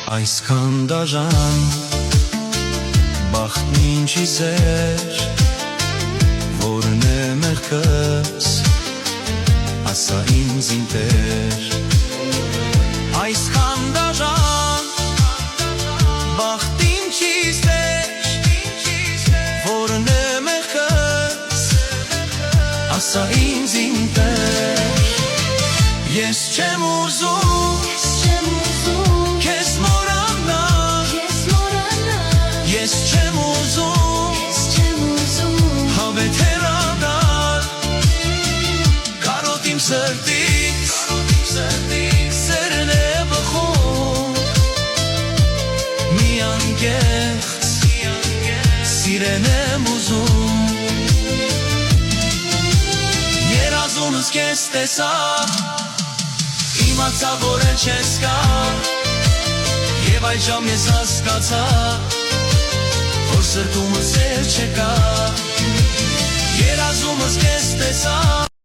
Այսքան դաժան բախտն ինչի զեր, որն է մեղքս, ասա ինձ իմ Տեր։ Այսքան դաժան բախտ ինչի զեր, որն է մեղքս, ասա ինձ իմ Տեր։ Ես չեմ ուզում քեզ մոռանալ, ես չեմ ուզում հավետ հեռանալ, կարոտ իմ սրտից սերն է բխում, մի անկեղծ սիրեն եմ ուզում։ Երազումս քեզ տեսա, իմացա, որ էլ չես կա, և այժմ ես հասկացա, որ սրտումս էլ չկա։ Երազումս քեզ տեսա,